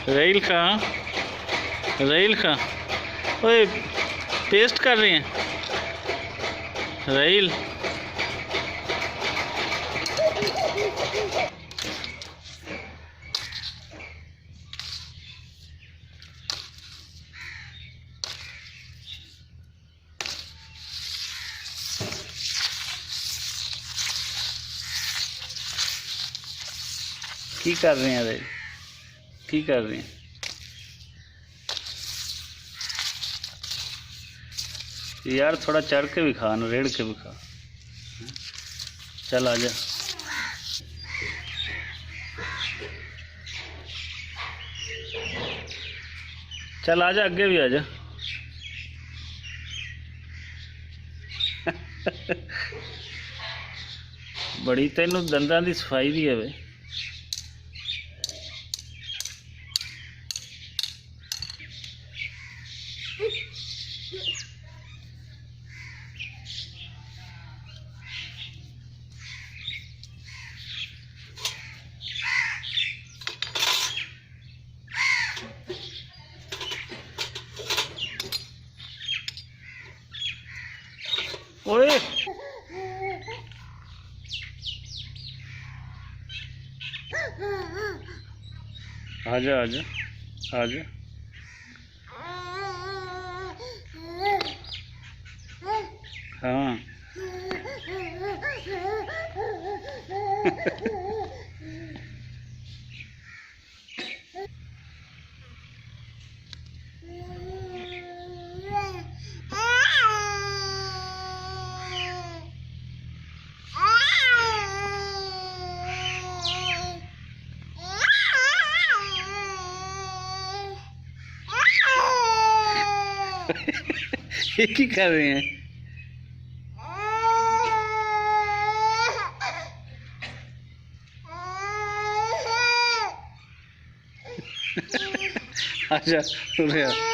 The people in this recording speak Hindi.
रहील खां, रहील खां, ओए पेस्ट कर रहे हैं रहील। की कर रहे हैं रहील, की कर रहे हैं? यार थोड़ा चढ़ के भी खा ना, रेड़ के भी खा। चल आजा। चल आजा, अगे भी आजा। बड़ी तेनू दंदां दी सफाई दी है वे। ओए आजा आजा आजा। हाँ। ये की कर रहे हैं? आजा, उरे आ।